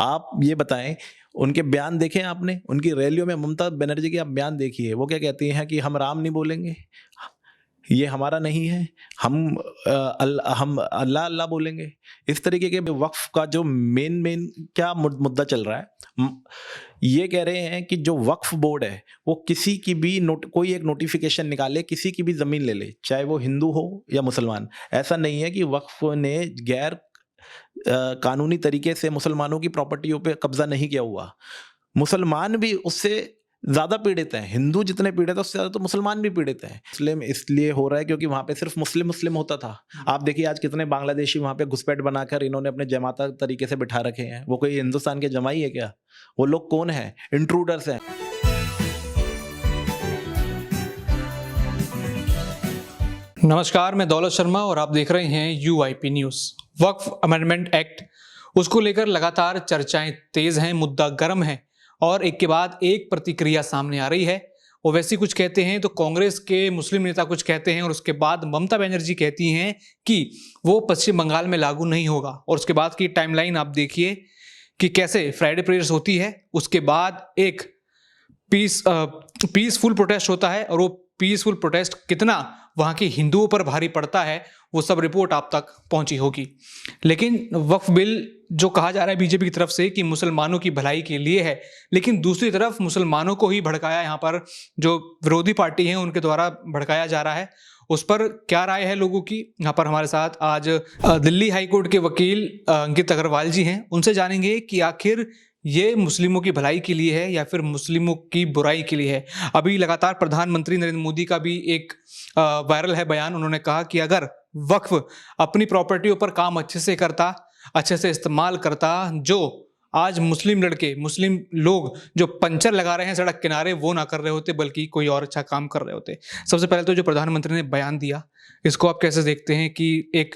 आप ये बताएं, उनके बयान देखे आपने? उनकी रैलियों में ममता बनर्जी के आप बयान देखिए, वो क्या कहती हैं कि हम राम नहीं बोलेंगे, ये हमारा नहीं है, हम अल्लाह अल्लाह बोलेंगे। इस तरीके के वक्फ का जो मेन क्या मुद्दा चल रहा है, ये कह रहे हैं कि जो वक्फ बोर्ड है वो किसी की भी कोई एक नोटिफिकेशन निकाले, किसी की भी जमीन ले ले, चाहे वो हिंदू हो या मुसलमान। ऐसा नहीं है कि वक्फ ने गैर कानूनी तरीके से मुसलमानों की प्रॉपर्टियों पे कब्जा नहीं किया हुआ। मुसलमान भी उससे ज़्यादा पीड़ित हैं, हिंदू जितने पीड़ित हैं उससे ज़्यादा तो मुसलमान भी पीड़ित हैं। मुस्लिम इसलिए हो रहा है क्योंकि वहाँ पे सिर्फ मुस्लिम होता था। आप देखिए आज कितने बांग्लादेशी वहाँ पे घुसपैठ बनाकर इन्होंने अपने जमाता तरीके से बिठा रखे हैं। वो कोई हिंदुस्तान के जमाई है क्या? वो लोग कौन है? इंट्रूडर्स हैं। नमस्कार, मैं दौलत शर्मा और आप देख रहे हैं UIP न्यूज़। वक्फ अमेंडमेंट एक्ट, उसको लेकर लगातार चर्चाएं तेज हैं, मुद्दा गर्म है और एक के बाद एक प्रतिक्रिया सामने आ रही है। ओवैसी कुछ कहते हैं तो कांग्रेस के मुस्लिम नेता कुछ कहते हैं और उसके बाद ममता बनर्जी कहती हैं कि वो पश्चिम बंगाल में लागू नहीं होगा। और उसके बाद की टाइमलाइन आप देखिए कि कैसे फ्राइडे प्रेयर्स होती है, उसके बाद एक पीसफुल प्रोटेस्ट होता है और वो पीसफुल प्रोटेस्ट कितना वहाँ के हिंदुओं पर भारी पड़ता है वो सब रिपोर्ट आप तक पहुंची होगी। लेकिन वक्फ बिल जो कहा जा रहा है बीजेपी की तरफ से कि मुसलमानों की भलाई के लिए है, लेकिन दूसरी तरफ मुसलमानों को ही भड़काया, यहाँ पर जो विरोधी पार्टी है उनके द्वारा भड़काया जा रहा है। उस पर क्या राय है लोगों की? यहाँ पर हमारे साथ आज दिल्ली हाईकोर्ट के वकील अंकित अग्रवाल जी हैं। उनसे जानेंगे कि आखिर ये मुस्लिमों की भलाई के लिए है या फिर मुस्लिमों की बुराई के लिए है। अभी लगातार प्रधानमंत्री नरेंद्र मोदी का भी एक वायरल है बयान। उन्होंने कहा कि अगर वक्फ अपनी प्रॉपर्टियों पर काम अच्छे से करता, अच्छे से इस्तेमाल करता, जो आज मुस्लिम लोग जो पंचर लगा रहे हैं सड़क किनारे वो ना कर रहे होते बल्कि कोई और अच्छा काम कर रहे होते। सबसे पहले तो जो प्रधानमंत्री ने बयान दिया, इसको आप कैसे देखते हैं कि एक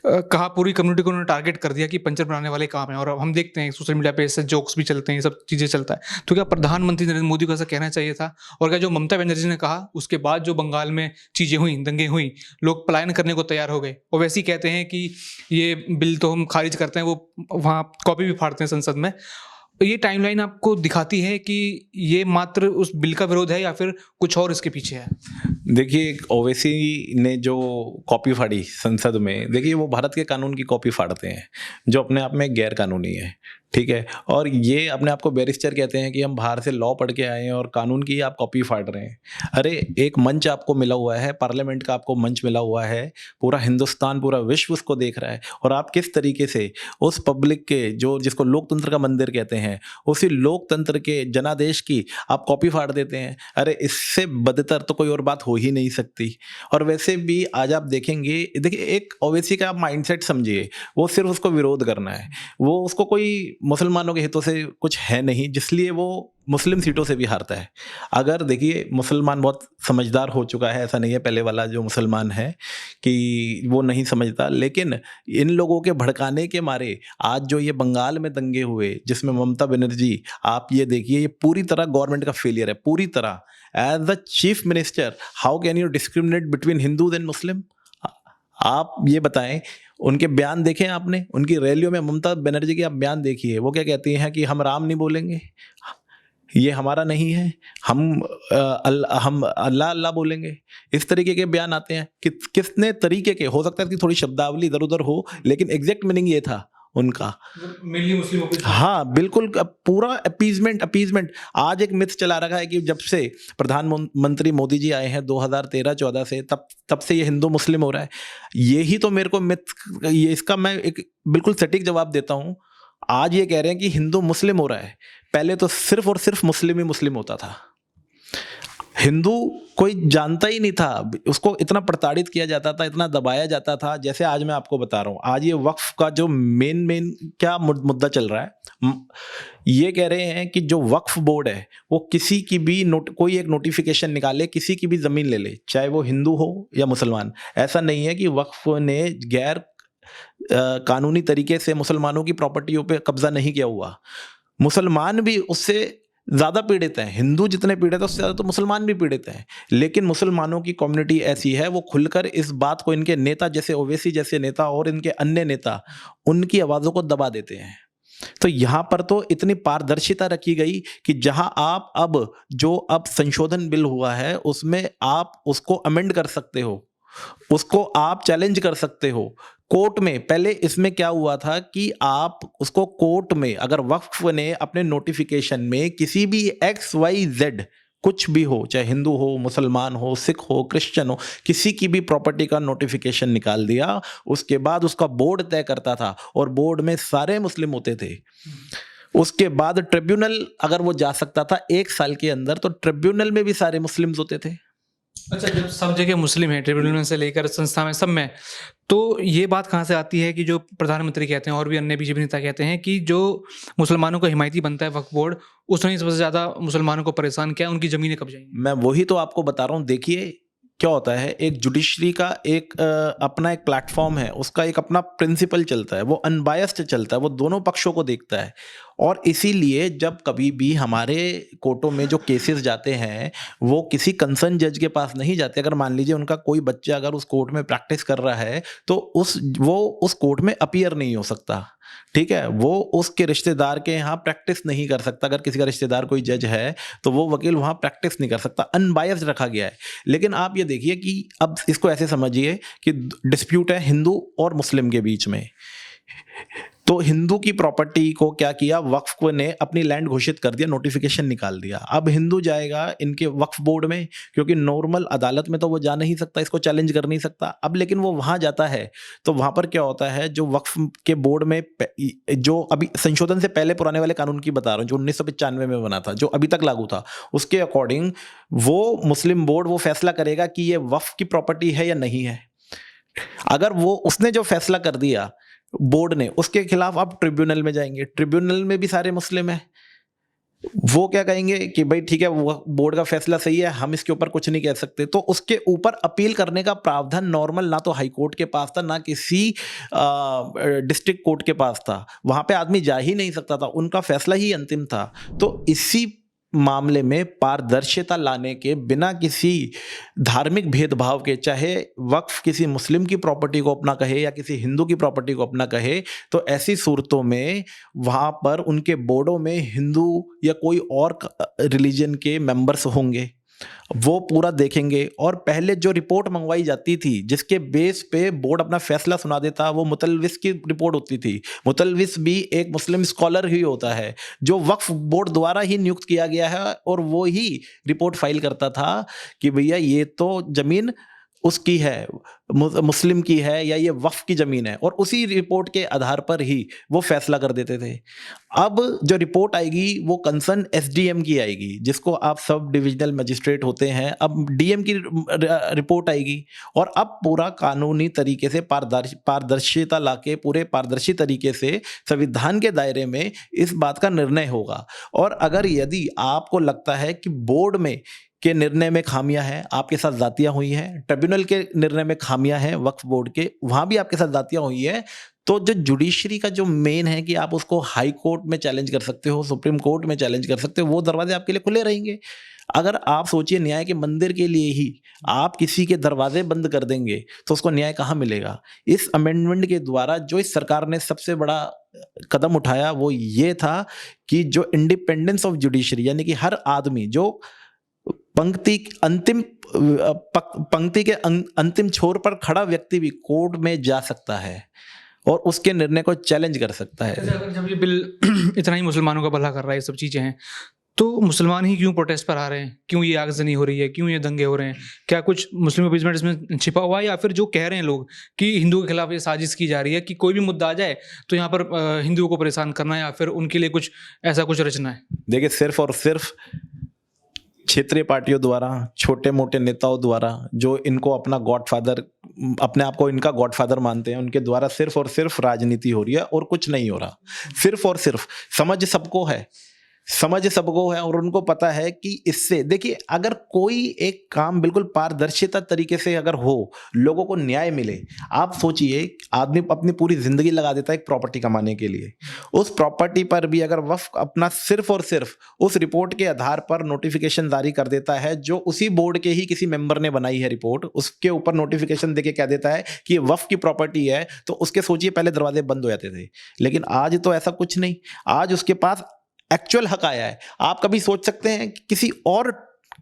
कहा पूरी कम्युनिटी को उन्होंने टारगेट कर दिया कि पंचर बनाने वाले काम है। और अब हम देखते हैं सोशल मीडिया पे ऐसे जोक्स भी चलते हैं, सब चीज़ें चलता है। तो क्या प्रधानमंत्री नरेंद्र मोदी को ऐसा कहना चाहिए था? और क्या जो ममता बनर्जी ने कहा उसके बाद जो बंगाल में चीज़ें हुई, दंगे हुई, लोग पलायन करने को तैयार हो गए, और वैसे ही कहते हैं कि ये बिल तो हम खारिज करते हैं, वो वहाँ कॉपी भी फाड़ते हैं संसद में। ये टाइमलाइन आपको दिखाती है कि ये मात्र उस बिल का विरोध है या फिर कुछ और इसके पीछे है? देखिए, ओवैसी ने जो कॉपी फाड़ी संसद में, देखिए वो भारत के कानून की कॉपी फाड़ते हैं जो अपने आप में गैर कानूनी है, ठीक है। और ये अपने आप को बैरिस्टर कहते हैं कि हम बाहर से लॉ पढ़ के आए हैं और कानून की आप कॉपी फाड़ रहे हैं। अरे एक मंच आपको मिला हुआ है, पार्लियामेंट का आपको मंच मिला हुआ है, पूरा हिंदुस्तान, पूरा विश्व उसको देख रहा है, और आप किस तरीके से उस पब्लिक के जो जिसको लोकतंत्र का मंदिर कहते हैं, उसी लोकतंत्र के जनादेश की आप कॉपी फाड़ देते हैं। अरे इससे बदतर तो कोई और बात हो ही नहीं सकती। और वैसे भी आज आप देखेंगे, देखिए एक ओवैसी का आप माइंडसेट समझिए, वो सिर्फ उसको विरोध करना है, वो उसको कोई मुसलमानों के हितों से कुछ है नहीं, जिसलिए वो मुस्लिम सीटों से भी हारता है। अगर देखिए मुसलमान बहुत समझदार हो चुका है, ऐसा नहीं है पहले वाला जो मुसलमान है कि वो नहीं समझता, लेकिन इन लोगों के भड़काने के मारे आज जो ये बंगाल में दंगे हुए जिसमें ममता बनर्जी, आप ये देखिए, ये पूरी तरह गवर्नमेंट का फेलियर है, पूरी तरह। As the chief minister, how can you discriminate between Hindus and Muslim? आप ये बताएं, उनके बयान देखे आपने? उनकी रैलियों में ममता बनर्जी के आप बयान देखिए, वो क्या कहती हैं कि हम राम नहीं बोलेंगे, ये हमारा नहीं है, हम अल्लाह अल्लाह बोलेंगे। इस तरीके के बयान आते हैं। कितने तरीके के, हो सकता है कि थोड़ी शब्दावली इधर उधर हो, लेकिन एग्जैक्ट मीनिंग ये था उनका। मेनली मुस्लिमों पे, हाँ बिल्कुल, पूरा अपीजमेंट। आज एक मिथ चला रखा है कि जब से प्रधानमंत्री मोदी जी आए हैं 2013-14 से, तब से ये हिंदू मुस्लिम हो रहा है। यही तो मेरे को मिथ, ये इसका मैं एक बिल्कुल सटीक जवाब देता हूँ। आज ये कह रहे हैं कि हिंदू मुस्लिम हो रहा है, पहले तो सिर्फ और सिर्फ मुस्लिम ही मुस्लिम होता था। हिंदू कोई जानता ही नहीं था, उसको इतना प्रताड़ित किया जाता था, इतना दबाया जाता था। जैसे आज मैं आपको बता रहा हूँ, आज ये वक्फ का जो मेन क्या मुद्दा चल रहा है, ये कह रहे हैं कि जो वक्फ बोर्ड है वो किसी की भी कोई एक नोटिफिकेशन निकाले, किसी की भी जमीन ले ले, चाहे वो हिंदू हो या मुसलमान। ऐसा नहीं है कि वक्फ ने गैर कानूनी तरीके से मुसलमानों की प्रॉपर्टियों पे कब्जा नहीं किया हुआ। मुसलमान भी उससे ज़्यादा पीड़ित हैं, हिंदू जितने पीड़ित हैं उससे ज़्यादा तो मुसलमान भी पीड़ित हैं। लेकिन मुसलमानों की कम्युनिटी ऐसी है, वो खुलकर इस बात को, इनके नेता जैसे ओवैसी जैसे नेता और इनके अन्य नेता उनकी आवाज़ों को दबा देते हैं। तो यहाँ पर तो इतनी पारदर्शिता रखी गई कि जहाँ आप अब संशोधन बिल हुआ है उसमें आप उसको अमेंड कर सकते हो, उसको आप चैलेंज कर सकते हो कोर्ट में। पहले इसमें क्या हुआ था कि आप उसको कोर्ट में, अगर वक्फ ने अपने नोटिफिकेशन में किसी भी XYZ कुछ भी हो, चाहे हिंदू हो, मुसलमान हो, सिख हो, क्रिश्चियन हो, किसी की भी प्रॉपर्टी का नोटिफिकेशन निकाल दिया, उसके बाद उसका बोर्ड तय करता था और बोर्ड में सारे मुस्लिम होते थे। उसके बाद ट्रिब्यूनल अगर वो जा सकता था 1 साल के अंदर, तो ट्रिब्यूनल में भी सारे मुस्लिम्स होते थे। अच्छा, जब सब जगह मुस्लिम है, ट्रिब्यूनल में से लेकर संस्था में सब में, तो ये बात कहाँ से आती है कि जो प्रधानमंत्री कहते हैं और भी अन्य बीजेपी नेता कहते हैं कि जो मुसलमानों का हिमायती बनता है वक्फ बोर्ड, उसने सबसे ज्यादा मुसलमानों को परेशान किया, उनकी जमीनें कब जाएंगी? मैं वही तो आपको बता रहा हूँ। देखिए क्या होता है, एक जुडिशरी का एक अपना एक प्लेटफॉर्म है, उसका एक अपना प्रिंसिपल चलता है, वो अनबायस्ड चलता है, वो दोनों पक्षों को देखता है। और इसीलिए जब कभी भी हमारे कोर्टों में जो केसेस जाते हैं वो किसी कंसर्न जज के पास नहीं जाते। अगर मान लीजिए उनका कोई बच्चा अगर उस कोर्ट में प्रैक्टिस कर रहा है तो वो उस कोर्ट में अपीयर नहीं हो सकता, ठीक है, वो उसके रिश्तेदार के यहाँ प्रैक्टिस नहीं कर सकता। अगर किसी का रिश्तेदार कोई जज है तो वो वकील वहाँ प्रैक्टिस नहीं कर सकता, अनबायस्ड रखा गया है। लेकिन आप ये देखिए कि अब इसको ऐसे समझिए कि डिस्प्यूट है हिंदू और मुस्लिम के बीच में, तो हिंदू की प्रॉपर्टी को क्या किया, वक्फ ने अपनी लैंड घोषित कर दिया, नोटिफिकेशन निकाल दिया। अब हिंदू जाएगा इनके वक्फ बोर्ड में, क्योंकि नॉर्मल अदालत में तो वो जा नहीं सकता, इसको चैलेंज कर नहीं सकता। अब लेकिन वो वहां जाता है तो वहां पर क्या होता है, जो वक्फ के बोर्ड में जो अभी संशोधन से पहले पुराने वाले कानून की बता रहा हूँ, जो 1995 में बना था, जो अभी तक लागू था, उसके अकॉर्डिंग वो मुस्लिम बोर्ड वो फैसला करेगा कि ये वक्फ की प्रॉपर्टी है या नहीं है। अगर वो उसने जो फैसला कर दिया बोर्ड ने, उसके खिलाफ आप ट्रिब्यूनल में जाएंगे, ट्रिब्यूनल में भी सारे मुस्लिम हैं, वो क्या कहेंगे कि भाई ठीक है, वो बोर्ड का फैसला सही है, हम इसके ऊपर कुछ नहीं कह सकते। तो उसके ऊपर अपील करने का प्रावधान नॉर्मल ना तो हाई कोर्ट के पास था, ना किसी डिस्ट्रिक्ट कोर्ट के पास था, वहां पे आदमी जा ही नहीं सकता था, उनका फैसला ही अंतिम था। तो इसी मामले में पारदर्शिता लाने के बिना किसी धार्मिक भेदभाव के, चाहे वक्फ किसी मुस्लिम की प्रॉपर्टी को अपना कहे या किसी हिंदू की प्रॉपर्टी को अपना कहे, तो ऐसी सूरतों में वहां पर उनके बोर्डों में हिंदू या कोई और रिलीजन के मेंबर्स होंगे, वो पूरा देखेंगे। और पहले जो रिपोर्ट मंगवाई जाती थी जिसके बेस पे बोर्ड अपना फैसला सुना देता, वो मुतलविस की रिपोर्ट होती थी। मुतलविस भी एक मुस्लिम स्कॉलर ही होता है जो वक्फ बोर्ड द्वारा ही नियुक्त किया गया है, और वो ही रिपोर्ट फाइल करता था कि भैया ये तो जमीन उसकी है, मुस्लिम की है, या ये वक्फ की जमीन है, और उसी रिपोर्ट के आधार पर ही वो फैसला कर देते थे। अब जो रिपोर्ट आएगी वो कंसर्न SDM की आएगी, जिसको आप सब डिविजनल मजिस्ट्रेट होते हैं। अब DM की रिपोर्ट आएगी, और अब पूरा कानूनी तरीके से पारदर्शिता लाके पूरे पारदर्शी तरीके से संविधान के दायरे में इस बात का निर्णय होगा। और अगर यदि आपको लगता है कि बोर्ड में के निर्णय में खामियां हैं, आपके साथ जातियां हुई हैं, ट्रिब्यूनल के निर्णय में खामियां हैं, वक्फ बोर्ड के वहां भी आपके साथ जातियां हुई है, तो जो जुडिशरी का जो मेन है कि आप उसको हाई कोर्ट में चैलेंज कर सकते हो, सुप्रीम कोर्ट में चैलेंज कर सकते हो, वो दरवाजे आपके लिए खुले रहेंगे। अगर आप सोचिए न्याय के मंदिर के लिए ही आप किसी के दरवाजे बंद कर देंगे तो उसको न्याय कहाँ मिलेगा। इस अमेंडमेंट के द्वारा जो इस सरकार ने सबसे बड़ा कदम उठाया वो ये था कि जो इंडिपेंडेंस ऑफ जुडिशरी, यानी कि हर आदमी जो पंक्ति के अंतिम छोर पर खड़ा व्यक्ति भी कोर्ट में जा सकता है और उसके निर्णय को चैलेंज कर सकता है। अगर जब ये बिल इतना ही मुसलमानों का भला कर रहा है, ये सब चीजें हैं, तो मुसलमान ही क्यों प्रोटेस्ट पर आ रहे हैं? क्यों ये आगजनी हो रही है? क्यों ये दंगे हो रहे हैं? क्या कुछ मुस्लिम अपीजमेंट इसमें छिपा हुआ है, या फिर जो कह रहे हैं लोग कि हिंदुओं के खिलाफ ये साजिश की जा रही है कि कोई भी मुद्दा आ जाए तो यहाँ पर हिंदुओं को परेशान करना है, या फिर उनके लिए कुछ ऐसा कुछ रचना है? देखिए, सिर्फ और सिर्फ क्षेत्रीय पार्टियों द्वारा, छोटे मोटे नेताओं द्वारा, जो इनको अपना गॉडफादर, अपने आप को इनका गॉडफादर मानते हैं, उनके द्वारा सिर्फ और सिर्फ राजनीति हो रही है और कुछ नहीं हो रहा। सिर्फ और सिर्फ समझ सबको है, समझ सबको है और उनको पता है कि इससे देखिए, अगर कोई एक काम बिल्कुल पारदर्शिता तरीके से अगर हो, लोगों को न्याय मिले, आप सोचिए आदमी अपनी पूरी जिंदगी लगा देता है एक प्रॉपर्टी कमाने के लिए, उस प्रॉपर्टी पर भी अगर वक्फ अपना सिर्फ और सिर्फ उस रिपोर्ट के आधार पर नोटिफिकेशन जारी कर देता है, जो उसी बोर्ड के ही किसी मेंबर ने बनाई है रिपोर्ट, उसके ऊपर नोटिफिकेशन देके कह देता है कि ये वक्फ की प्रॉपर्टी है, तो उसके सोचिए पहले दरवाजे बंद हो जाते थे। लेकिन आज तो ऐसा कुछ नहीं, आज उसके पास एक्चुअल हक आया है। आप कभी सोच सकते हैं कि किसी और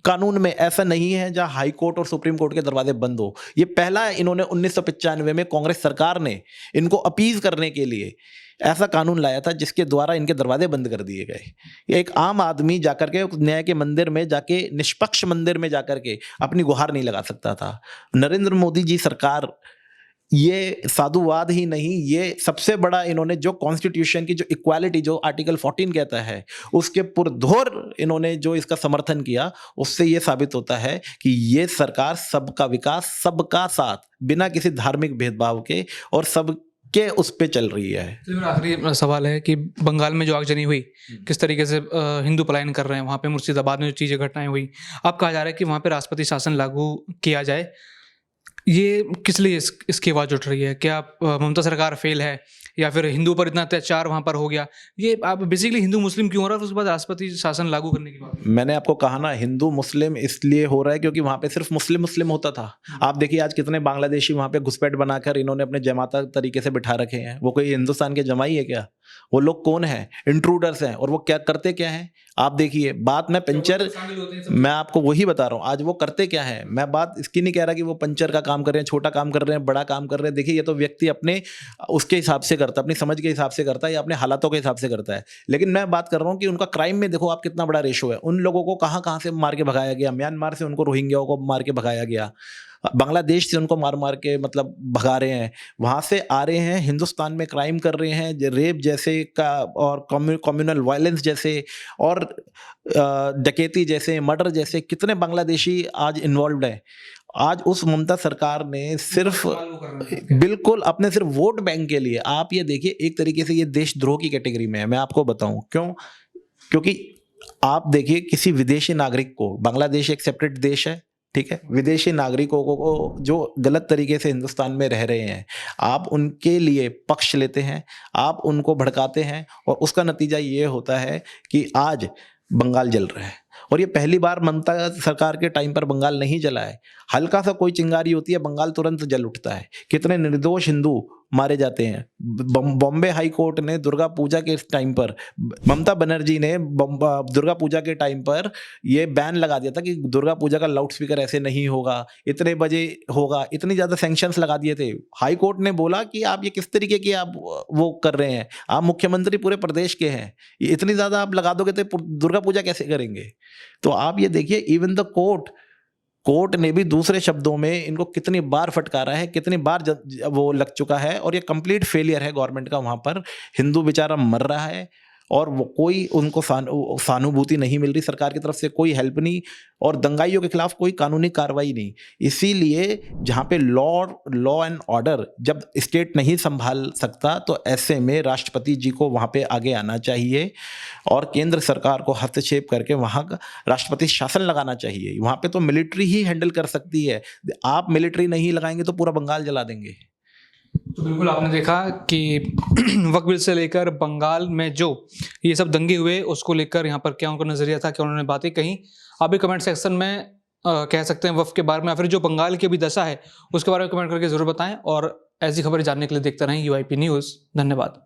कानून में ऐसा नहीं है जहां हाई कोर्ट और सुप्रीम कोर्ट के दरवाजे बंद हो। ये पहला है, इन्होंने 1995 में कांग्रेस सरकार ने इनको अपीज करने के लिए ऐसा कानून लाया था जिसके द्वारा इनके दरवाजे बंद कर दिए गए। एक आम आदमी जाकर के न्याय के मंदिर में जाके, निष्पक्ष मंदिर में जाकर के अपनी गुहार नहीं लगा सकता था। नरेंद्र मोदी जी सरकार ये साधुवाद ही नहीं, ये सबसे बड़ा इन्होंने जो कॉन्स्टिट्यूशन की जो इक्वालिटी, जो आर्टिकल 14 कहता है, उसके पुरधोर इन्होंने जो इसका समर्थन किया, उससे ये साबित होता है कि ये सरकार सबका विकास, सबका साथ, बिना किसी धार्मिक भेदभाव के और सबके उस पे चल रही है। तो मेरा आखिरी सवाल है कि बंगाल में जो आगजनी हुई, किस तरीके से हिंदू पलायन कर रहे हैं, वहाँ पे मुर्शिदाबाद में जो चीज़ें घटनाएं हुई, अब कहा जा रहा है कि वहाँ पे राष्ट्रपति शासन लागू किया जाए, ये किस लिए इसकी आवाज़ उठ रही है? क्या ममता सरकार फेल है या फिर हिंदू पर इतना अत्याचार वहाँ पर हो गया? ये आप बेसिकली हिंदू मुस्लिम क्यों हो रहा है, उसके बाद राष्ट्रपति शासन लागू करने की बात? मैंने आपको कहा ना, हिंदू मुस्लिम इसलिए हो रहा है क्योंकि वहां पे सिर्फ मुस्लिम मुस्लिम होता था। आप देखिए आज कितने बांग्लादेशी वहां पे घुसपैठ बनाकर इन्होंने अपने जमाता तरीके से बिठा रखे हैं। वो कोई हिंदुस्तान के जमाई है क्या? वो लोग कौन है? इंट्रूडर्स हैं। और वो क्या करते क्या है आप देखिए। बात मैं पंचर, मैं आपको वही बता रहा हूँ, आज वो करते क्या है। मैं बात इसकी नहीं कह रहा कि वो पंचर का काम कर रहे हैं, छोटा काम कर रहे हैं, बड़ा काम कर रहे हैं। देखिए ये तो व्यक्ति अपने उसके हिसाब से करता है, अपनी समझ के हिसाब से करता है या अपने हालातों के हिसाब से करता है। लेकिन मैं बात कर रहा हूँ कि उनका क्राइम में देखो आप कितना बड़ा रेशो है। उन लोगों को कहाँ कहाँ से मार के भगाया गया। म्यांमार से उनको रोहिंग्याओं को मार के भगाया गया, बांग्लादेश से उनको मार मार के मतलब भगा रहे हैं, वहाँ से आ रहे हैं, हिंदुस्तान में क्राइम कर रहे हैं, रेप जैसे का और कम्युनल वायलेंस जैसे और डकैती जैसे, मर्डर जैसे कितने बांग्लादेशी आज इन्वॉल्व हैं। आज उस ममता सरकार ने सिर्फ बिल्कुल अपने सिर्फ वोट बैंक के लिए, आप ये देखिए एक तरीके से ये देशद्रोह की कैटेगरी में है। मैं आपको बताऊं क्यों, क्योंकि आप देखिए किसी विदेशी नागरिक को, बांग्लादेश एक सेपरेट देश है, ठीक है, विदेशी नागरिकों को जो गलत तरीके से हिंदुस्तान में रह रहे हैं, आप उनके लिए पक्ष लेते हैं, आप उनको भड़काते हैं और उसका नतीजा ये होता है कि आज बंगाल जल रहा है। और ये पहली बार ममता सरकार के टाइम पर बंगाल नहीं जला है। हल्का सा कोई चिंगारी होती है, बंगाल तुरंत जल उठता है। कितने निर्दोष हिंदू मारे जाते हैं। बॉम्बे हाई कोर्ट ने दुर्गा पूजा के टाइम पर, ममता बनर्जी ने दुर्गा पूजा के टाइम पर ये बैन लगा दिया था कि दुर्गा पूजा का लाउड स्पीकर ऐसे नहीं होगा, इतने बजे होगा, इतनी ज़्यादा सैंक्शंस लगा दिए थे। हाई कोर्ट ने बोला कि आप ये किस तरीके की आप वो कर रहे हैं, आप मुख्यमंत्री पूरे प्रदेश के हैं, ये इतनी ज़्यादा आप लगा दोगे तो दुर्गा पूजा कैसे करेंगे। तो आप ये देखिए इवन द कोर्ट ने भी दूसरे शब्दों में इनको कितनी बार फटकारा है, कितनी बार वो लग चुका है। और ये कंप्लीट फेलियर है गवर्नमेंट का। वहाँ पर हिंदू बेचारा मर रहा है और वो कोई उनको सहानुभूति नहीं मिल रही, सरकार की तरफ से कोई हेल्प नहीं और दंगाइयों के खिलाफ कोई कानूनी कार्रवाई नहीं। इसीलिए जहाँ पे लॉ एंड ऑर्डर जब स्टेट नहीं संभाल सकता, तो ऐसे में राष्ट्रपति जी को वहाँ पे आगे आना चाहिए और केंद्र सरकार को हस्तक्षेप करके वहाँ का राष्ट्रपति शासन लगाना चाहिए। वहाँ पे तो मिलिट्री ही हैंडल कर सकती है। आप मिलिट्री नहीं लगाएंगे तो पूरा बंगाल जला देंगे। तो बिल्कुल आपने देखा कि वक्फ बिल से लेकर बंगाल में जो ये सब दंगे हुए, उसको लेकर यहाँ पर क्या उनका नजरिया था, क्या उन्होंने बातें कही, आप भी कमेंट सेक्शन में कह सकते हैं वक्फ के बारे में, या फिर जो बंगाल की अभी दशा है उसके बारे में कमेंट करके जरूर बताएं। और ऐसी खबरें जानने के लिए देखते रहें UIP न्यूज़। धन्यवाद।